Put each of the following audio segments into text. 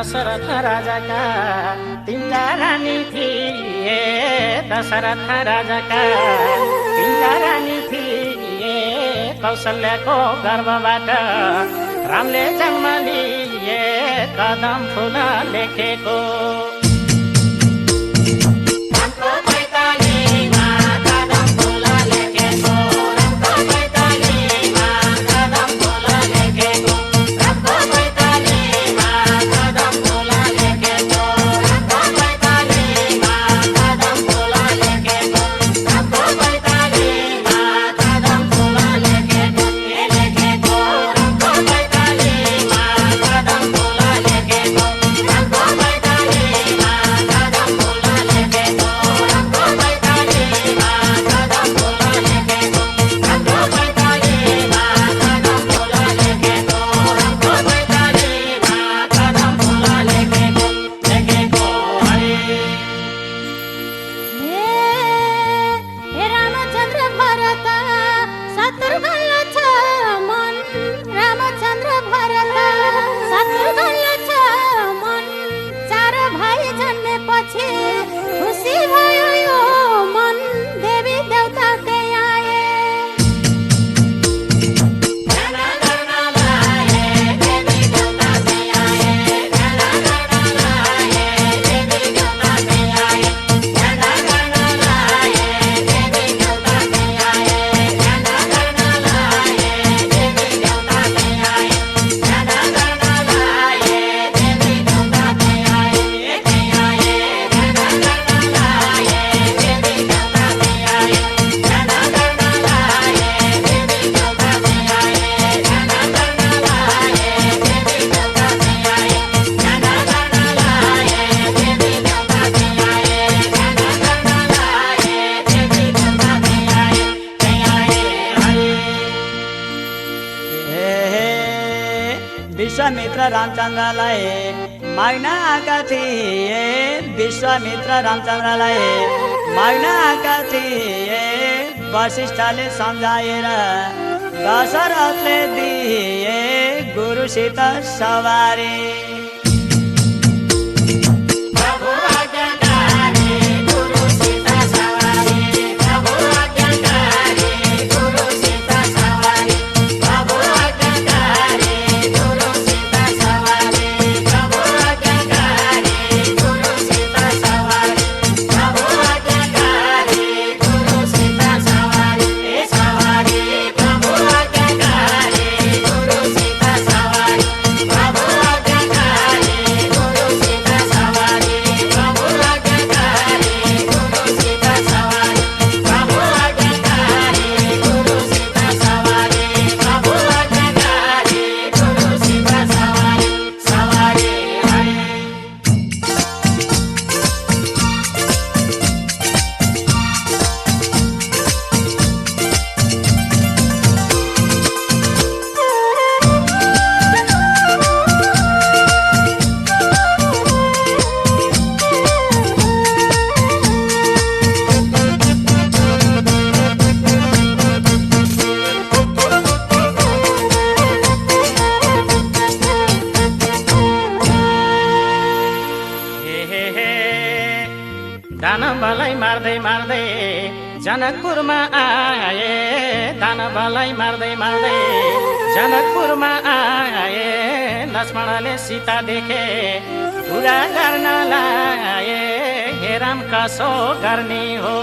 दशरथ राजाका तीनटा रानी थिए। दशरथ राजाका तीनटा रानी थिए। कौशल्याको गर्भबाट रामले जन्म लिए। कदम फुल लेखेको विश्वामित्र रामचन्द्रलाई माग्न आएका थिए। विश्वामित्र रामचन्द्रलाई माग्न आएका थिए। वशिष्ठले सम्झाएर दशरथले दिए गुरुसित सवारी। दानवलाई मार्दै मार्दै जनकपुरमा आए। दानवलाई मार्दै मार्दै जनकपुरमा आए। लक्ष्मणले सीता देखे पूरा गर्न लाए। हे राम कसो गर्ने हो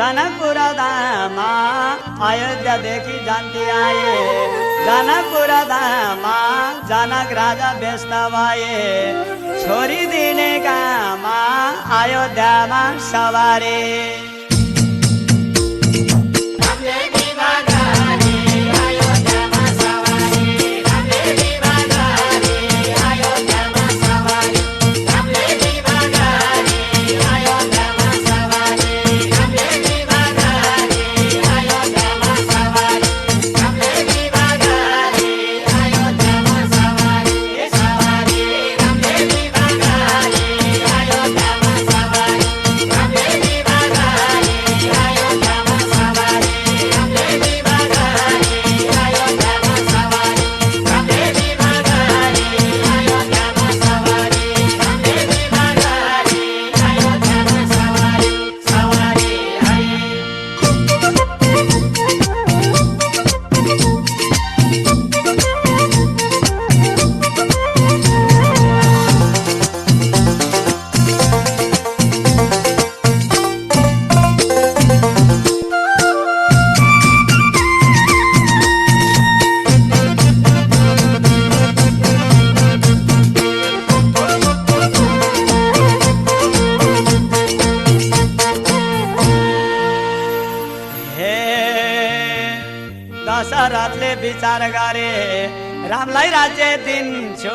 जनकपुर धाममा अयोध्यादेखि जान्ती आए जनकपुर धाममा जनक राजा व्यस्त भए छोरी दिने काममा अयोध्यामा सवारी दशरथले विचार गरे रामलाई राज्य दिन्छु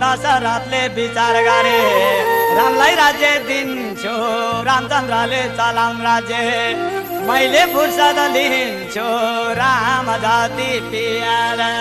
दशरथले विचार गरे रामलाई राज्य दिन्छु रामचन्द्रले चलाउन् राज्य मैले फुर्सद लिन्छु राम जति प्यारा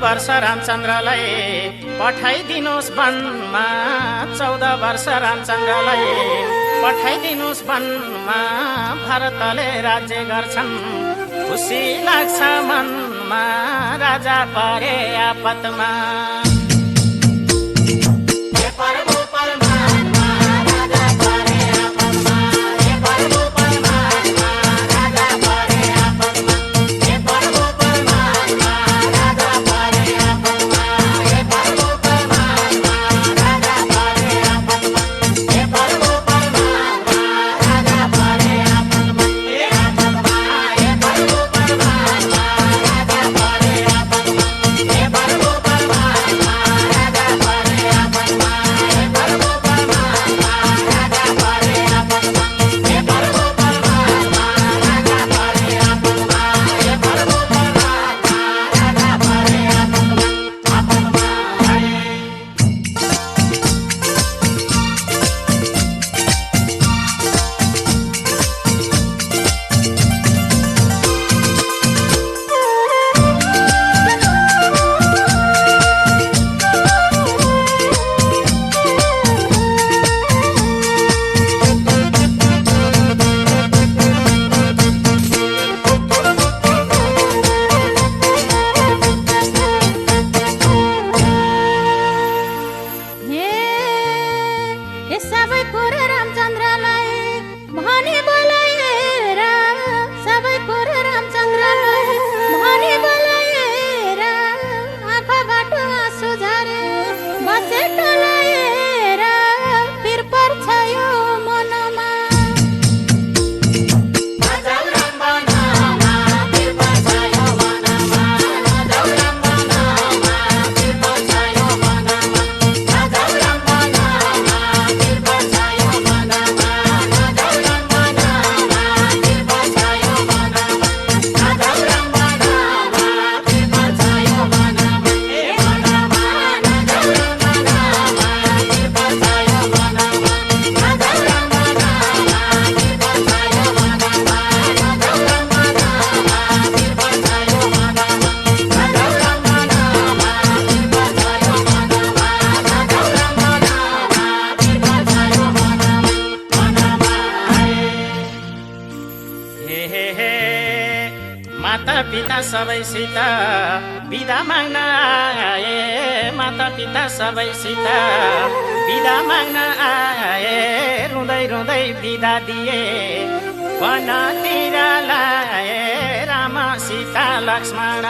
वर्ष रामचन्द्रलाई पठाइदिनुहोस् वनमा 14 वर्ष रामचन्द्रलाई पठाइदिनुहोस् वनमा भरतले राज्य गर्छन् खुसी लाग्छ मनमा राजा परे आपतमा दसैँ टोलाएर पिर पर्छ यो मनमा। माता पिता सबैसित बिदा माग्न आए, माता पिता सबैसित बिदा माग्न आए, रुँदै रुँदै बिदा दिए वनतिर लाए राम सीता लक्ष्मण।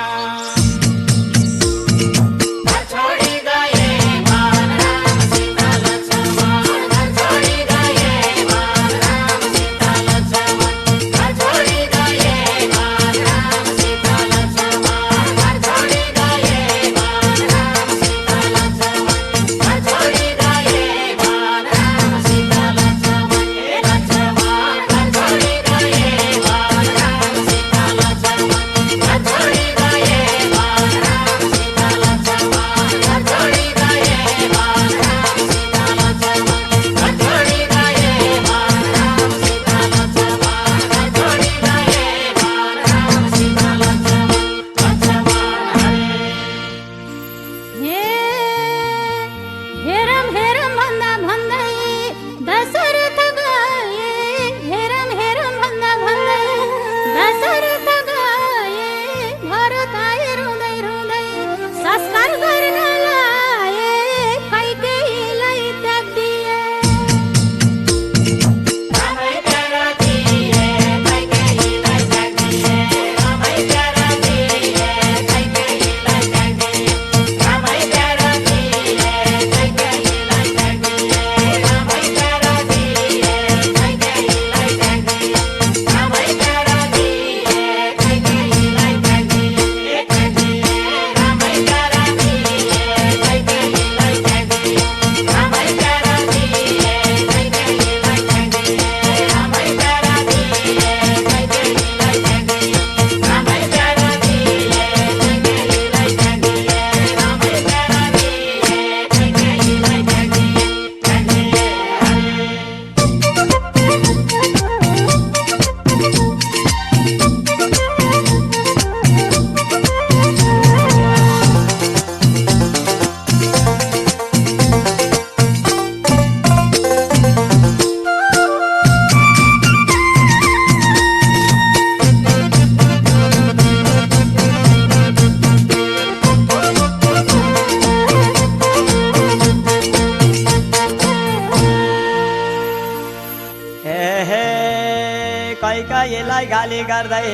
कैकायीलाई गाली गर्दै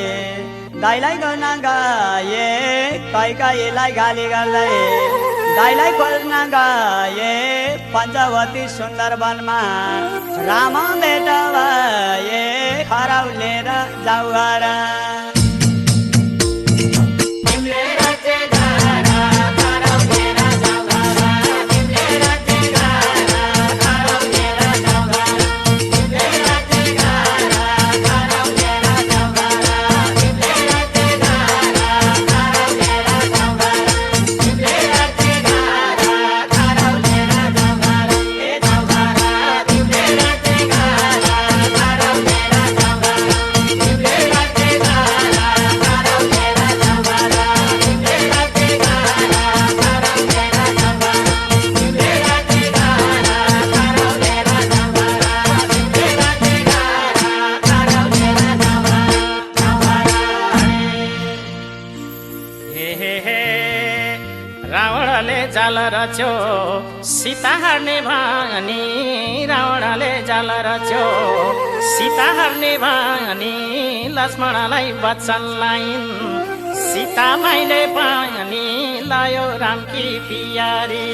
दाइलाई गर्न गए, कैकायीलाई गाली गर्दै दाइलाई खोज्न गए पञ्चवती सुन्दर वनमा राम भेट भए खराउलेर जाऊ घर। रावणले जाल रच्यो सीता हार्ने भनी, रावणले जाल रच्यो सीता हार्ने भनी, लक्ष्मणलाई वचन लाइन् सीता माइले पनि लायो रामकी पियारी।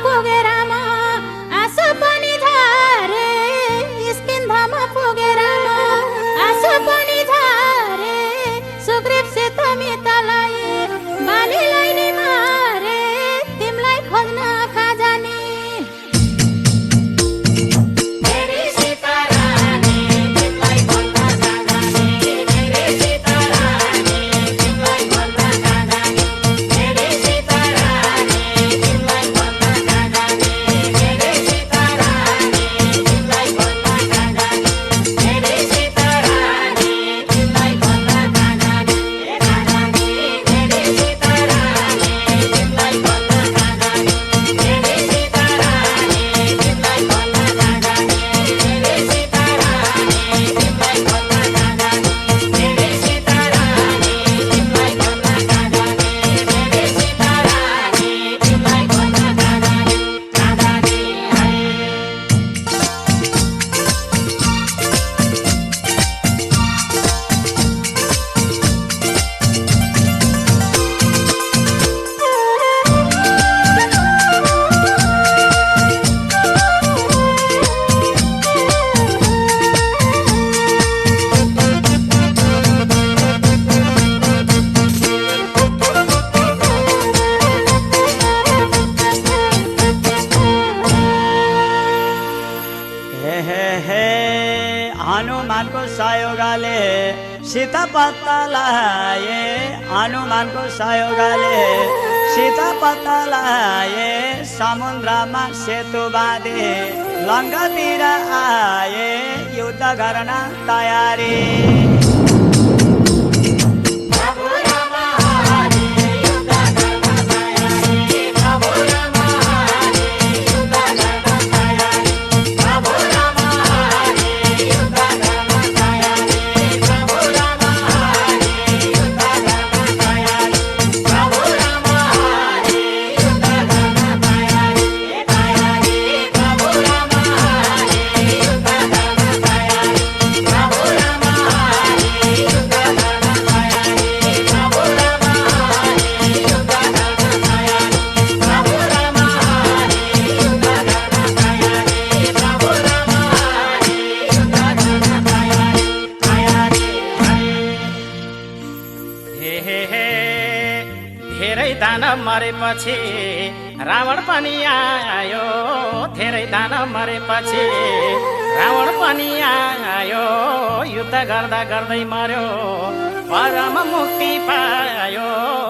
पुगे राम आँसु पनि झरे स्किन्धमा पुगे राम आँसु पनि झरे सुग्रीवसित मितालाई बालीलाई नि मारे तिमीलाई खोज्न कहाँ जाने हनुमानको सहयोगले सीता पत्ता लाए हनुमानको सहयोगले सीता पत्ता लाए समुद्रमा सेतु बाँधे लङ्कातिर आए युद्ध गर्न तयारी धेरै दानव मरेपछि रावण पनि आयो धेरै दानव मरेपछि रावण पनि आयो युद्ध गर्दा गर्दै मर्यो परम मुक्ति पायो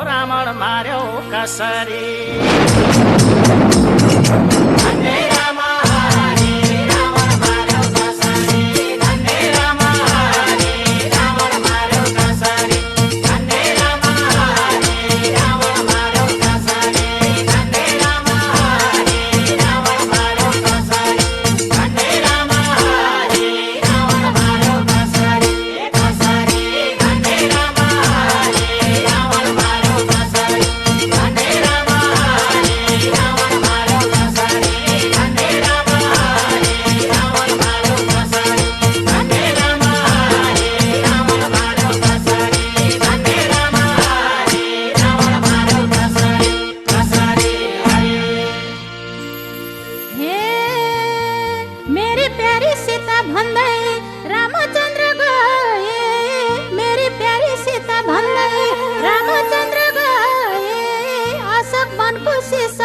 रावण मार्यो कसरी रामचन्द्र गए अशोक वनको शीश